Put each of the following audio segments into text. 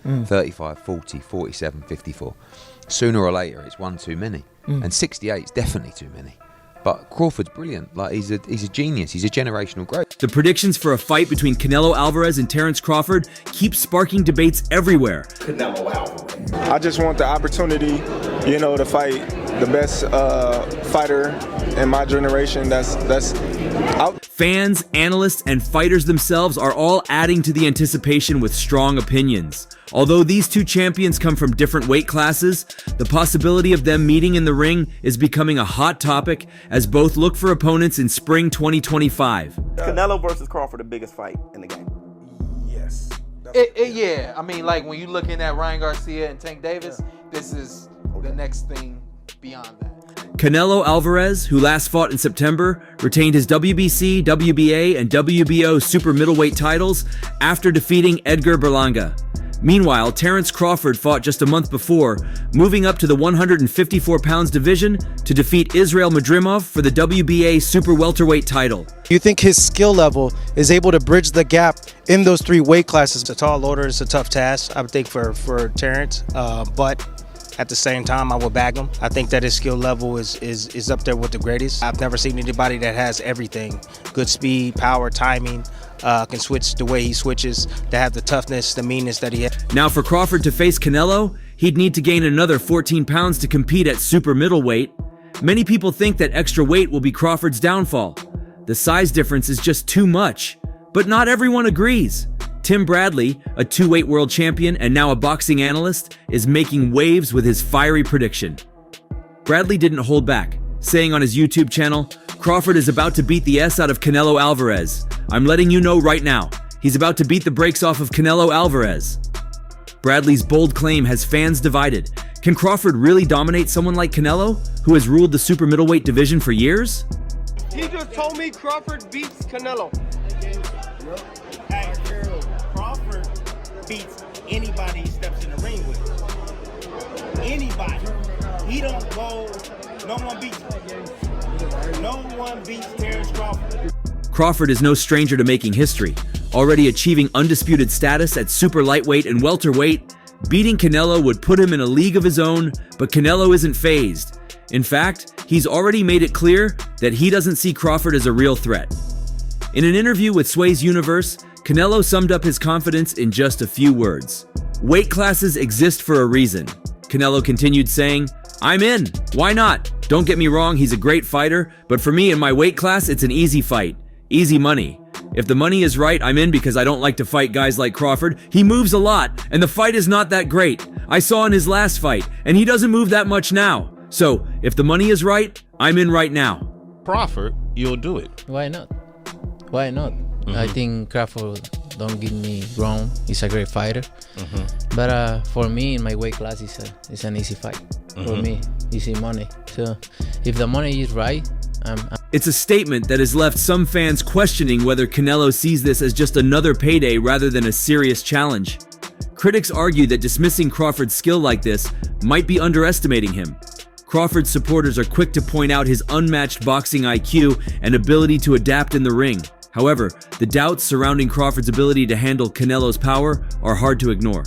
35, 40, 47, 54. Sooner or later, it's one too many. And 68 is definitely too many. But Crawford's brilliant. Like, he's a genius. He's a generational great. The predictions for a fight between Canelo Alvarez and Terence Crawford keep sparking debates everywhere. Canelo Alvarez. I just want the opportunity, to fight the best fighter in my generation that's out. Fans, analysts, and fighters themselves are all adding to the anticipation with strong opinions. Although these two champions come from different weight classes, the possibility of them meeting in the ring is becoming a hot topic as both look for opponents in spring 2025. Canelo versus Crawford, the biggest fight in the game. Yes. Yeah, I mean, like when you're looking at Ryan Garcia and Tank Davis, this is the next thing beyond that. Canelo Alvarez, who last fought in September, retained his WBC, WBA, and WBO super middleweight titles after defeating Edgar Berlanga. Meanwhile, Terence Crawford fought just a month before, moving up to the 154 pounds division to defeat Israel Madrimov for the WBA super welterweight title. Do you think his skill level is able to bridge the gap in those three weight classes? It's a tall order, it's a tough task, I would think, for Terence, but at the same time, I will back him. I think that his skill level is up there with the greatest. I've never seen anybody that has everything. Good speed, power, timing, can switch the way he switches, to have the toughness, the meanness that he has. Now for Crawford to face Canelo, he'd need to gain another 14 pounds to compete at super middleweight. Many people think that extra weight will be Crawford's downfall. The size difference is just too much, but not everyone agrees. Tim Bradley, a two-weight world champion and now a boxing analyst, is making waves with his fiery prediction. Bradley didn't hold back, saying on his YouTube channel, "Crawford is about to beat the S out of Canelo Alvarez. I'm letting you know right now, he's about to beat the brakes off of Canelo Alvarez." Bradley's bold claim has fans divided. Can Crawford really dominate someone like Canelo, who has ruled the super middleweight division for years? He just told me Crawford beats Canelo. Hey, Crawford beats anybody he steps in the ring with. Anybody. He don't go, no one beats Terence Crawford. Crawford is no stranger to making history, already achieving undisputed status at super lightweight and welterweight. Beating Canelo would put him in a league of his own, but Canelo isn't fazed. In fact, he's already made it clear that he doesn't see Crawford as a real threat. In an interview with Sway's Universe, Canelo summed up his confidence in just a few words. "Weight classes exist for a reason." Canelo continued saying, "I'm in. Why not? Don't get me wrong, he's a great fighter, but for me in my weight class, it's an easy fight. Easy money. If the money is right, I'm in because I don't like to fight guys like Crawford. He moves a lot, and the fight is not that great. I saw in his last fight, and he doesn't move that much now. So, if the money is right, I'm in right now." Crawford, you'll do it. Why not? Why not? I think Crawford, don't get me wrong, he's a great fighter. But for me, in my weight class, it's an easy fight. For me, easy money. So if the money is right, It's a statement that has left some fans questioning whether Canelo sees this as just another payday rather than a serious challenge. Critics argue that dismissing Crawford's skill like this might be underestimating him. Crawford's supporters are quick to point out his unmatched boxing IQ and ability to adapt in the ring. However, the doubts surrounding Crawford's ability to handle Canelo's power are hard to ignore.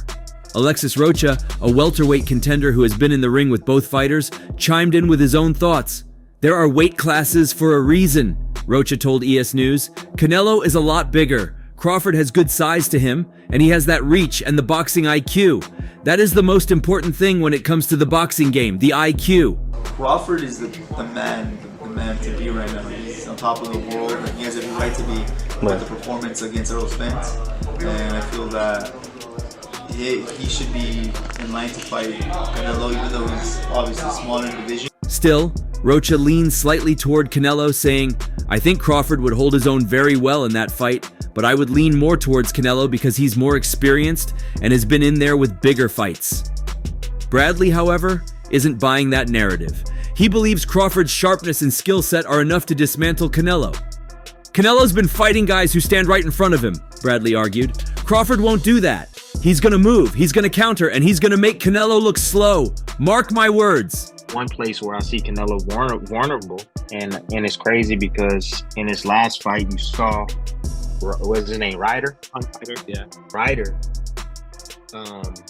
Alexis Rocha, a welterweight contender who has been in the ring with both fighters, chimed in with his own thoughts. "There are weight classes for a reason," Rocha told ES News. "Canelo is a lot bigger. Crawford has good size to him, and he has that reach and the boxing IQ. That is the most important thing when it comes to the boxing game, the IQ." Crawford is the man to be right now. He's on top of the world, and he has every right to be with the performance against Errol Spence. And I feel that he should be in line to fight Canelo, even though he's obviously smaller in division. Still, Rocha leans slightly toward Canelo, saying, "I think Crawford would hold his own very well in that fight, but I would lean more towards Canelo because he's more experienced and has been in there with bigger fights." Bradley, however, isn't buying that narrative. He believes Crawford's sharpness and skill set are enough to dismantle Canelo. "Canelo's been fighting guys who stand right in front of him," Bradley argued. "Crawford won't do that. He's gonna move, he's gonna counter, and he's gonna make Canelo look slow. Mark my words." One place where I see Canelo vulnerable, and it's crazy because in his last fight you saw, what's his name, Ryder? Yeah. Ryder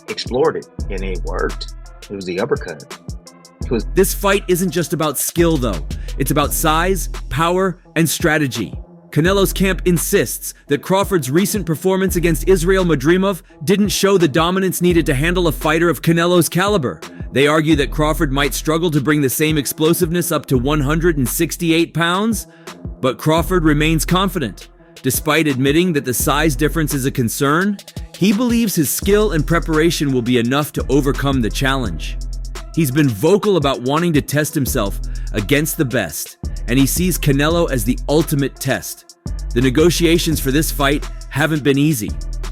explored it, and it worked. It was the uppercut. This fight isn't just about skill, though. It's about size, power, and strategy. Canelo's camp insists that Crawford's recent performance against Israil Madrimov didn't show the dominance needed to handle a fighter of Canelo's caliber. They argue that Crawford might struggle to bring the same explosiveness up to 168 pounds, but Crawford remains confident. Despite admitting that the size difference is a concern, he believes his skill and preparation will be enough to overcome the challenge. He's been vocal about wanting to test himself against the best, and he sees Canelo as the ultimate test. The negotiations for this fight haven't been easy.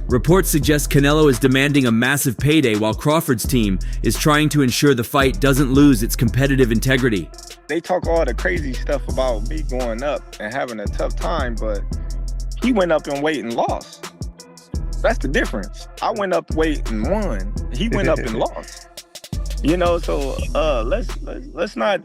Reports suggest Canelo is demanding a massive payday while Crawford's team is trying to ensure the fight doesn't lose its competitive integrity. They talk all the crazy stuff about me going up and having a tough time, but he went up in weight and lost. That's the difference. I went up weight and won. He went up and lost. You know, so let's not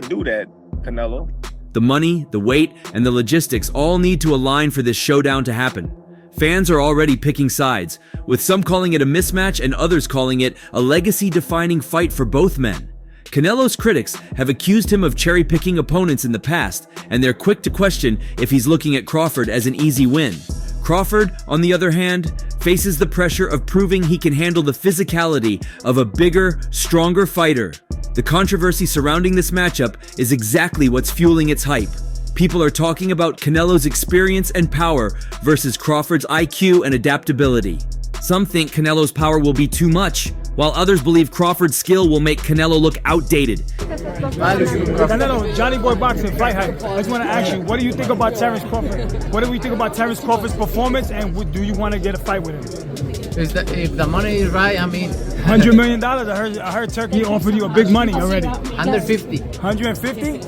do that, Canelo. The money, the weight, and the logistics all need to align for this showdown to happen. Fans are already picking sides, with some calling it a mismatch and others calling it a legacy-defining fight for both men. Canelo's critics have accused him of cherry-picking opponents in the past, and they're quick to question if he's looking at Crawford as an easy win. Crawford, on the other hand, faces the pressure of proving he can handle the physicality of a bigger, stronger fighter. The controversy surrounding this matchup is exactly what's fueling its hype. People are talking about Canelo's experience and power versus Crawford's IQ and adaptability. Some think Canelo's power will be too much, while others believe Crawford's skill will make Canelo look outdated. Canelo, Johnny Boy Boxing, fight hype. I just want to ask you, what do you think about Terence Crawford? What do we think about Terence Crawford's performance, and do you want to get a fight with him? If the money is right, I mean... $100 million? I heard Turkey offered you a big money already. 150. 150?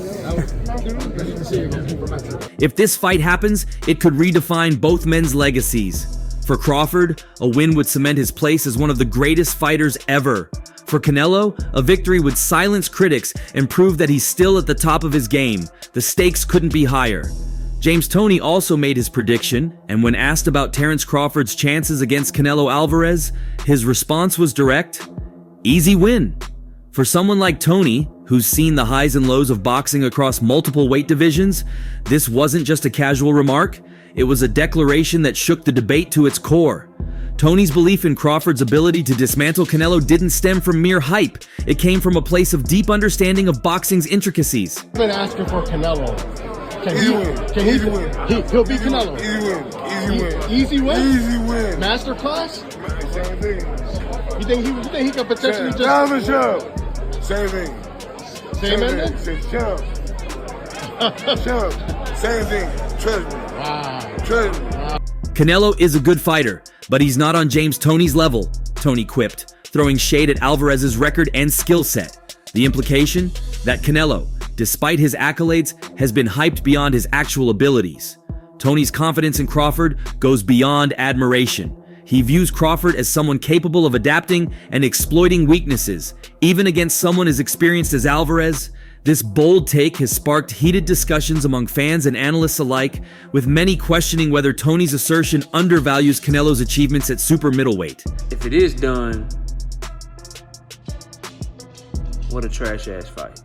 If this fight happens, it could redefine both men's legacies. For Crawford, a win would cement his place as one of the greatest fighters ever. For Canelo, a victory would silence critics and prove that he's still at the top of his game. The stakes couldn't be higher. James Toney also made his prediction, and when asked about Terence Crawford's chances against Canelo Alvarez, his response was direct: easy win. For someone like Toney, who's seen the highs and lows of boxing across multiple weight divisions, this wasn't just a casual remark. It was a declaration that shook the debate to its core. Toney's belief in Crawford's ability to dismantle Canelo didn't stem from mere hype. It came from a place of deep understanding of boxing's intricacies. I've been asking for Canelo. Can he win? He'll beat Canelo. Easy win? Easy win. Masterclass? Same thing. You think he could potentially just... Same thing. Same ending? Same thing. Trust me. Wow. Trust me. Canelo is a good fighter, but he's not on James Toney's level, Toney quipped, throwing shade at Alvarez's record and skill set. The implication? That Canelo, despite his accolades, has been hyped beyond his actual abilities. Toney's confidence in Crawford goes beyond admiration. He views Crawford as someone capable of adapting and exploiting weaknesses, even against someone as experienced as Alvarez. This bold take has sparked heated discussions among fans and analysts alike, with many questioning whether Toney's assertion undervalues Canelo's achievements at super middleweight. If it is done, what a trash-ass fight.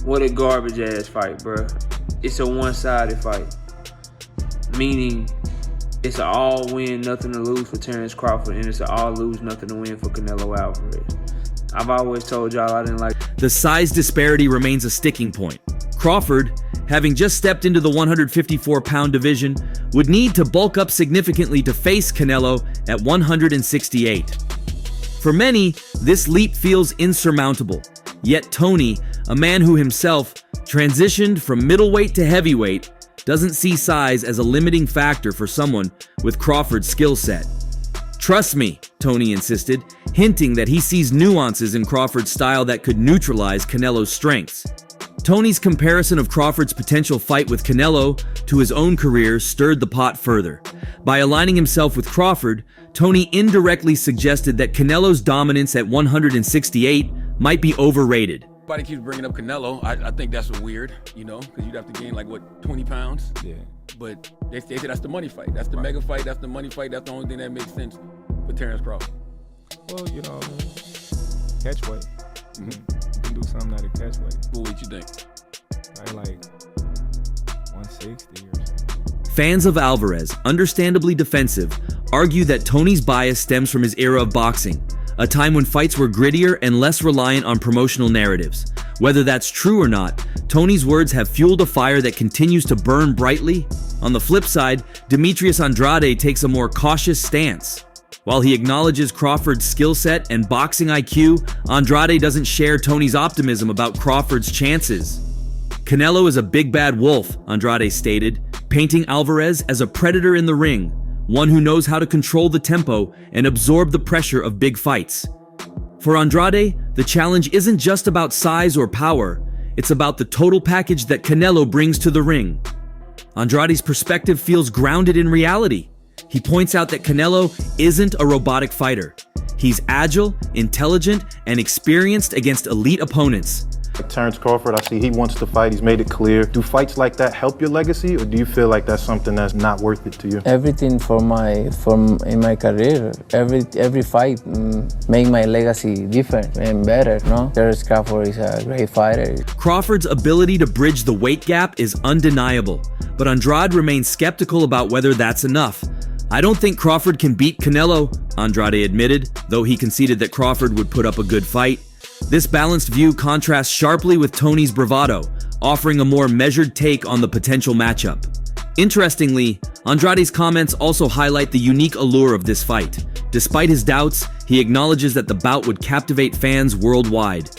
What a garbage-ass fight, bruh. It's a one-sided fight. Meaning, it's an all-win, nothing to lose for Terence Crawford, and it's an all-lose, nothing to win for Canelo Alvarez. I've always told y'all I didn't like... The size disparity remains a sticking point. Crawford, having just stepped into the 154-pound division, would need to bulk up significantly to face Canelo at 168. For many, this leap feels insurmountable. Yet Toney, a man who himself transitioned from middleweight to heavyweight, doesn't see size as a limiting factor for someone with Crawford's skill set. Trust me, Toney insisted, hinting that he sees nuances in Crawford's style that could neutralize Canelo's strengths. Toney's comparison of Crawford's potential fight with Canelo to his own career stirred the pot further. By aligning himself with Crawford, Toney indirectly suggested that Canelo's dominance at 168 might be overrated. Everybody keeps bringing up Canelo. I think that's weird, because you'd have to gain 20 pounds? Yeah. But they say that's the money fight. That's the mega fight. That's the money fight. That's the only thing that makes sense. for Terence Crawford? Well, you know, catch weight. You can do something at a catch weight. What would you think? Like 160 or something. Fans of Alvarez, understandably defensive, argue that Toney's bias stems from his era of boxing, a time when fights were grittier and less reliant on promotional narratives. Whether that's true or not, Toney's words have fueled a fire that continues to burn brightly. On the flip side, Demetrius Andrade takes a more cautious stance. While he acknowledges Crawford's skill set and boxing IQ, Andrade doesn't share Toney's optimism about Crawford's chances. Canelo is a big bad wolf, Andrade stated, painting Alvarez as a predator in the ring, one who knows how to control the tempo and absorb the pressure of big fights. For Andrade, the challenge isn't just about size or power, it's about the total package that Canelo brings to the ring. Andrade's perspective feels grounded in reality. He points out that Canelo isn't a robotic fighter. He's agile, intelligent, and experienced against elite opponents. Terence Crawford, I see he wants to fight. He's made it clear. Do fights like that help your legacy, or do you feel like that's something that's not worth it to you? Everything in my career, every fight make my legacy different and better. No, Terence Crawford is a great fighter. Crawford's ability to bridge the weight gap is undeniable, but Andrade remains skeptical about whether that's enough. I don't think Crawford can beat Canelo, Andrade admitted, though he conceded that Crawford would put up a good fight. This balanced view contrasts sharply with Toney's bravado, offering a more measured take on the potential matchup. Interestingly, Andrade's comments also highlight the unique allure of this fight. Despite his doubts, he acknowledges that the bout would captivate fans worldwide.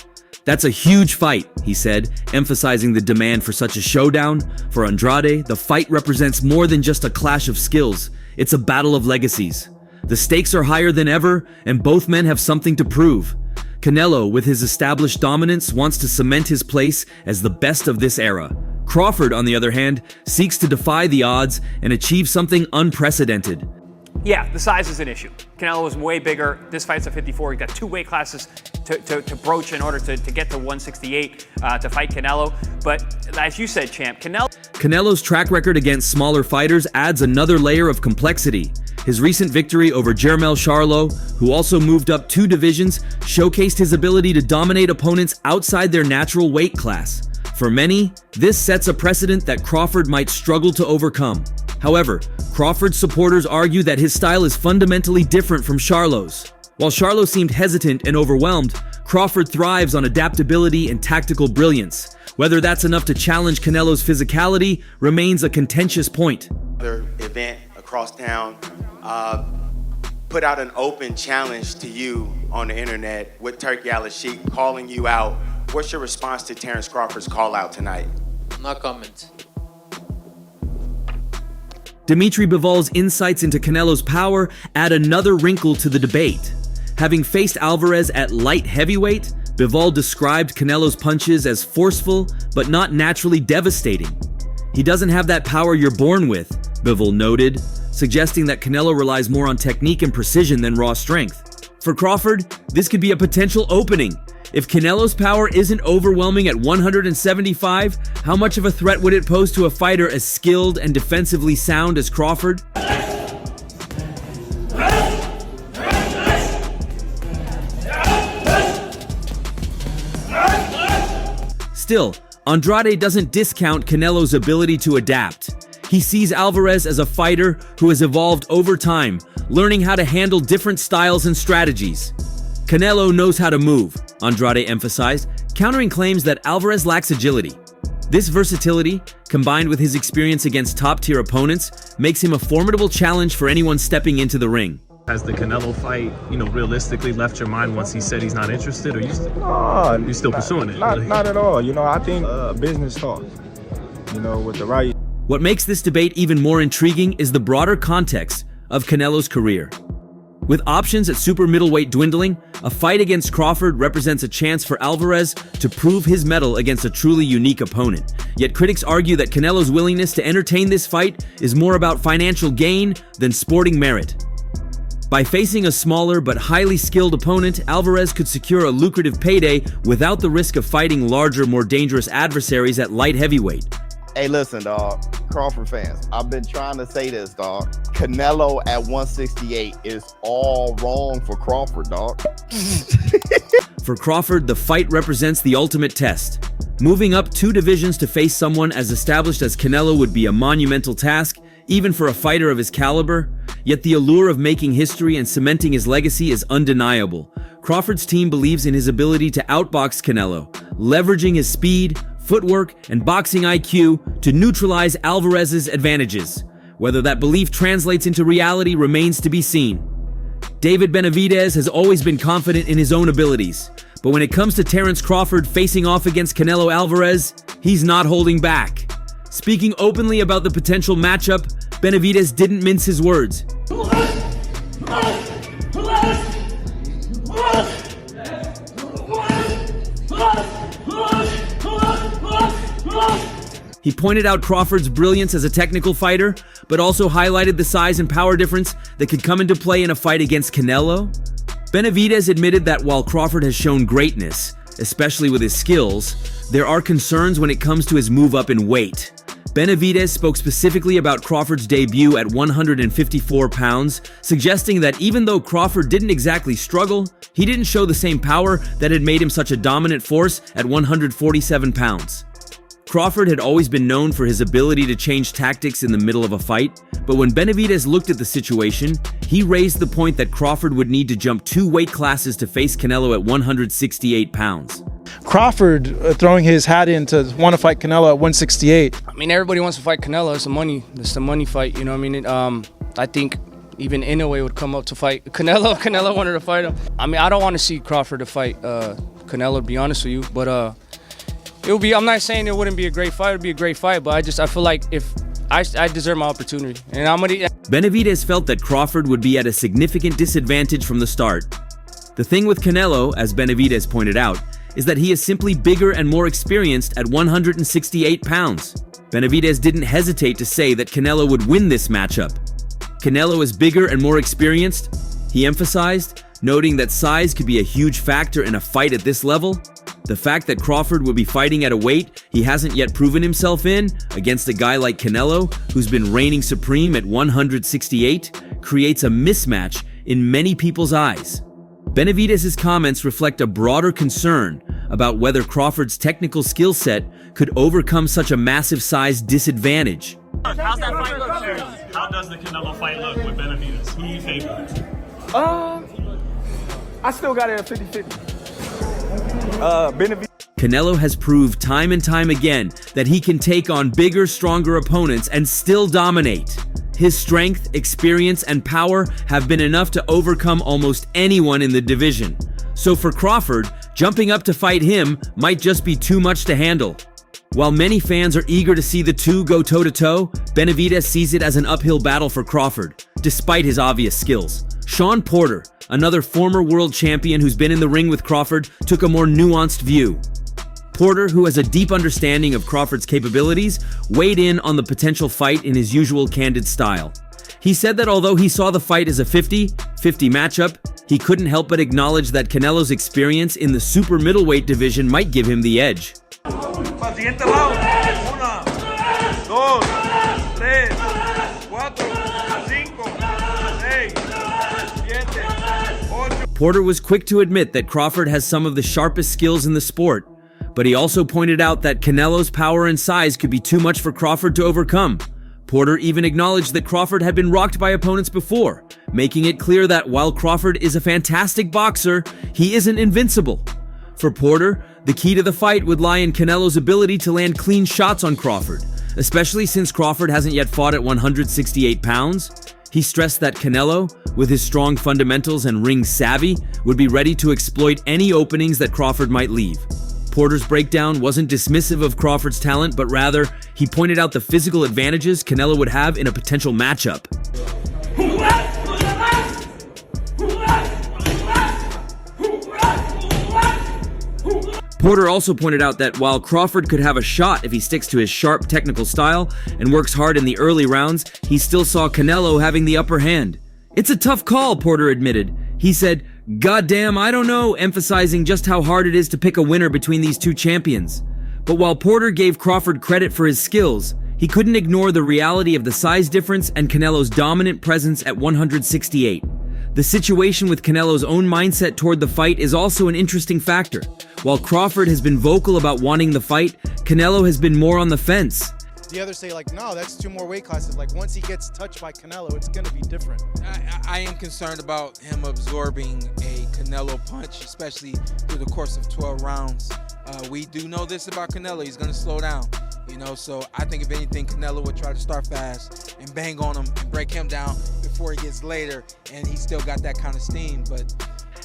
That's a huge fight, he said, emphasizing the demand for such a showdown. For Andrade, the fight represents more than just a clash of skills. It's a battle of legacies. The stakes are higher than ever, and both men have something to prove. Canelo, with his established dominance, wants to cement his place as the best of this era. Crawford, on the other hand, seeks to defy the odds and achieve something unprecedented. Yeah, the size is an issue. Canelo is way bigger. This fight's at 54. He's got two weight classes to broach in order to get to 168 to fight Canelo. But as you said, champ, Canelo's track record against smaller fighters adds another layer of complexity. His recent victory over Jermell Charlo, who also moved up 2 divisions, showcased his ability to dominate opponents outside their natural weight class. For many, this sets a precedent that Crawford might struggle to overcome. However, Crawford's supporters argue that his style is fundamentally different from Charlo's. While Charlo seemed hesitant and overwhelmed, Crawford thrives on adaptability and tactical brilliance. Whether that's enough to challenge Canelo's physicality remains a contentious point. Other event across town put out an open challenge to you on the internet with Turkey Al-Sheikh calling you out. What's your response to Terence Crawford's call out tonight? No comment. Dimitri Bivol's insights into Canelo's power add another wrinkle to the debate. Having faced Alvarez at light heavyweight, Bivol described Canelo's punches as forceful but not naturally devastating. He doesn't have that power you're born with, Bivol noted, suggesting that Canelo relies more on technique and precision than raw strength. For Crawford, this could be a potential opening. If Canelo's power isn't overwhelming at 175, how much of a threat would it pose to a fighter as skilled and defensively sound as Crawford? Still, Andrade doesn't discount Canelo's ability to adapt. He sees Alvarez as a fighter who has evolved over time, learning how to handle different styles and strategies. Canelo knows how to move, Andrade emphasized, countering claims that Alvarez lacks agility. This versatility, combined with his experience against top-tier opponents, makes him a formidable challenge for anyone stepping into the ring. Has the Canelo fight, realistically left your mind once he said he's not interested, or you still pursuing it? Not at all. I think business talk. With the right. What makes this debate even more intriguing is the broader context of Canelo's career. With options at super middleweight dwindling, a fight against Crawford represents a chance for Alvarez to prove his mettle against a truly unique opponent. Yet critics argue that Canelo's willingness to entertain this fight is more about financial gain than sporting merit. By facing a smaller but highly skilled opponent, Alvarez could secure a lucrative payday without the risk of fighting larger, more dangerous adversaries at light heavyweight. Hey, listen, dog. Crawford fans, I've been trying to say this, dog. Canelo at 168 is all wrong for Crawford, dog. For Crawford, the fight represents the ultimate test. Moving up 2 divisions to face someone as established as Canelo would be a monumental task, even for a fighter of his caliber. Yet the allure of making history and cementing his legacy is undeniable. Crawford's team believes in his ability to outbox Canelo, leveraging his speed, footwork, and boxing IQ to neutralize Alvarez's advantages. Whether that belief translates into reality remains to be seen. David Benavidez has always been confident in his own abilities, but when it comes to Terence Crawford facing off against Canelo Alvarez, he's not holding back. Speaking openly about the potential matchup, Benavidez didn't mince his words. He pointed out Crawford's brilliance as a technical fighter, but also highlighted the size and power difference that could come into play in a fight against Canelo. Benavidez admitted that while Crawford has shown greatness, especially with his skills, there are concerns when it comes to his move up in weight. Benavidez spoke specifically about Crawford's debut at 154 pounds, suggesting that even though Crawford didn't exactly struggle, he didn't show the same power that had made him such a dominant force at 147 pounds. Crawford had always been known for his ability to change tactics in the middle of a fight, but when Benavidez looked at the situation, he raised the point that Crawford would need to jump 2 weight classes to face Canelo at 168 pounds. Crawford throwing his hat in to want to fight Canelo at 168. I mean, everybody wants to fight Canelo. It's a money fight, you know what I mean? I think even Inoue would come up to fight Canelo. Canelo wanted to fight him. I mean, I don't want to see Crawford to fight Canelo, to be honest with you, but it would be. I'm not saying it wouldn't be a great fight. It'd be a great fight, but I feel like if I deserve my opportunity, and I'm gonna. Benavidez felt that Crawford would be at a significant disadvantage from the start. The thing with Canelo, as Benavidez pointed out, is that he is simply bigger and more experienced at 168 pounds. Benavidez didn't hesitate to say that Canelo would win this matchup. Canelo is bigger and more experienced, he emphasized, noting that size could be a huge factor in a fight at this level. The fact that Crawford will be fighting at a weight he hasn't yet proven himself in against a guy like Canelo, who's been reigning supreme at 168, creates a mismatch in many people's eyes. Benavidez's comments reflect a broader concern about whether Crawford's technical skill set could overcome such a massive size disadvantage. How's that fight look, Terence? How does the Canelo fight look with Benavidez? Who do you favor? I still got it at 50-50. Canelo has proved time and time again that he can take on bigger, stronger opponents and still dominate. His strength, experience, and power have been enough to overcome almost anyone in the division. So for Crawford, jumping up to fight him might just be too much to handle. While many fans are eager to see the two go toe-to-toe, Benavidez sees it as an uphill battle for Crawford, despite his obvious skills. Shawn Porter, another former world champion who's been in the ring with Crawford, took a more nuanced view. Porter, who has a deep understanding of Crawford's capabilities, weighed in on the potential fight in his usual candid style. He said that although he saw the fight as a 50-50 matchup, he couldn't help but acknowledge that Canelo's experience in the super middleweight division might give him the edge. Porter was quick to admit that Crawford has some of the sharpest skills in the sport, but he also pointed out that Canelo's power and size could be too much for Crawford to overcome. Porter even acknowledged that Crawford had been rocked by opponents before, making it clear that while Crawford is a fantastic boxer, he isn't invincible. For Porter, the key to the fight would lie in Canelo's ability to land clean shots on Crawford, especially since Crawford hasn't yet fought at 168 pounds. He stressed that Canelo, with his strong fundamentals and ring savvy, would be ready to exploit any openings that Crawford might leave. Porter's breakdown wasn't dismissive of Crawford's talent, but rather, he pointed out the physical advantages Canelo would have in a potential matchup. Porter also pointed out that while Crawford could have a shot if he sticks to his sharp technical style and works hard in the early rounds, he still saw Canelo having the upper hand. It's a tough call, Porter admitted. He said, "Goddamn, I don't know," emphasizing just how hard it is to pick a winner between these two champions. But while Porter gave Crawford credit for his skills, he couldn't ignore the reality of the size difference and Canelo's dominant presence at 168. The situation with Canelo's own mindset toward the fight is also an interesting factor. While Crawford has been vocal about wanting the fight, Canelo has been more on the fence. The others say, like, no, that's 2 more weight classes. Like, once he gets touched by Canelo, it's going to be different. I am concerned about him absorbing a Canelo punch, especially through the course of 12 rounds. We do know this about Canelo. He's going to slow down, you know. So I think if anything, Canelo would try to start fast and bang on him and break him down before he gets later. And he's still got that kind of steam, but...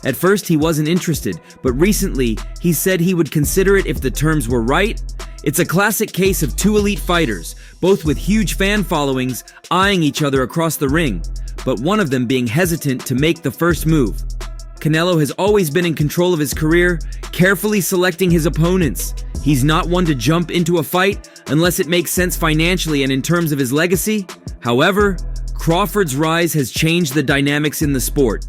At first, he wasn't interested, but recently, he said he would consider it if the terms were right. It's a classic case of 2 elite fighters, both with huge fan followings, eyeing each other across the ring, but one of them being hesitant to make the first move. Canelo has always been in control of his career, carefully selecting his opponents. He's not one to jump into a fight unless it makes sense financially and in terms of his legacy. However, Crawford's rise has changed the dynamics in the sport.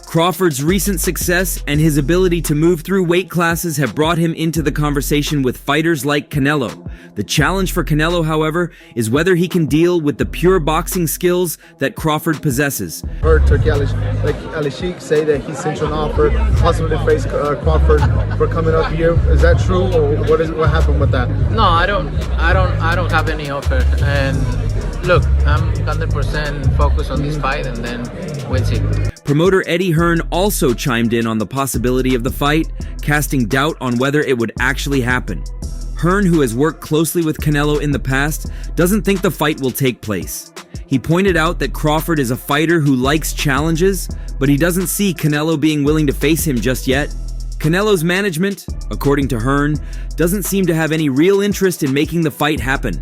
Crawford's recent success and his ability to move through weight classes have brought him into the conversation with fighters like Canelo. The challenge for Canelo, however, is whether he can deal with the pure boxing skills that Crawford possesses. Heard Turkey Al-Sheikh say that he sent you an offer, possibly to face Crawford for coming up here. Is that true, or what happened with that? No, I don't have any offer. And look, I'm 100% focused on this fight, and then we'll see. Promoter Eddie Hearn also chimed in on the possibility of the fight, casting doubt on whether it would actually happen. Hearn, who has worked closely with Canelo in the past, doesn't think the fight will take place. He pointed out that Crawford is a fighter who likes challenges, but he doesn't see Canelo being willing to face him just yet. Canelo's management, according to Hearn, doesn't seem to have any real interest in making the fight happen.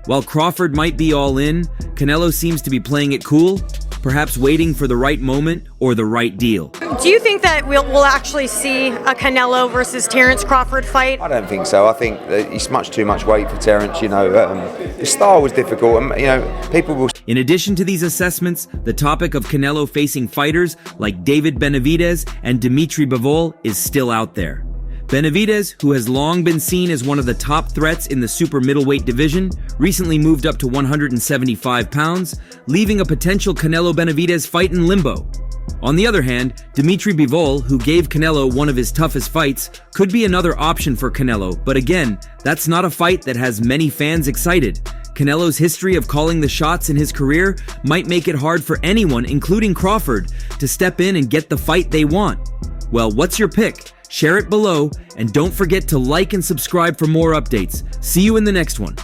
While Crawford might be all in, Canelo seems to be playing it cool, perhaps waiting for the right moment or the right deal. Do you think that we'll actually see a Canelo versus Terence Crawford fight? I don't think so. I think that it's much too much weight for Terence. You know, the style was difficult, and you know, people will. In addition to these assessments, the topic of Canelo facing fighters like David Benavidez and Dimitri Bivol is still out there. Benavidez, who has long been seen as one of the top threats in the super middleweight division, recently moved up to 175 pounds, leaving a potential Canelo-Benavidez fight in limbo. On the other hand, Dimitri Bivol, who gave Canelo one of his toughest fights, could be another option for Canelo, but again, that's not a fight that has many fans excited. Canelo's history of calling the shots in his career might make it hard for anyone, including Crawford, to step in and get the fight they want. Well, what's your pick? Share it below, and don't forget to like and subscribe for more updates. See you in the next one.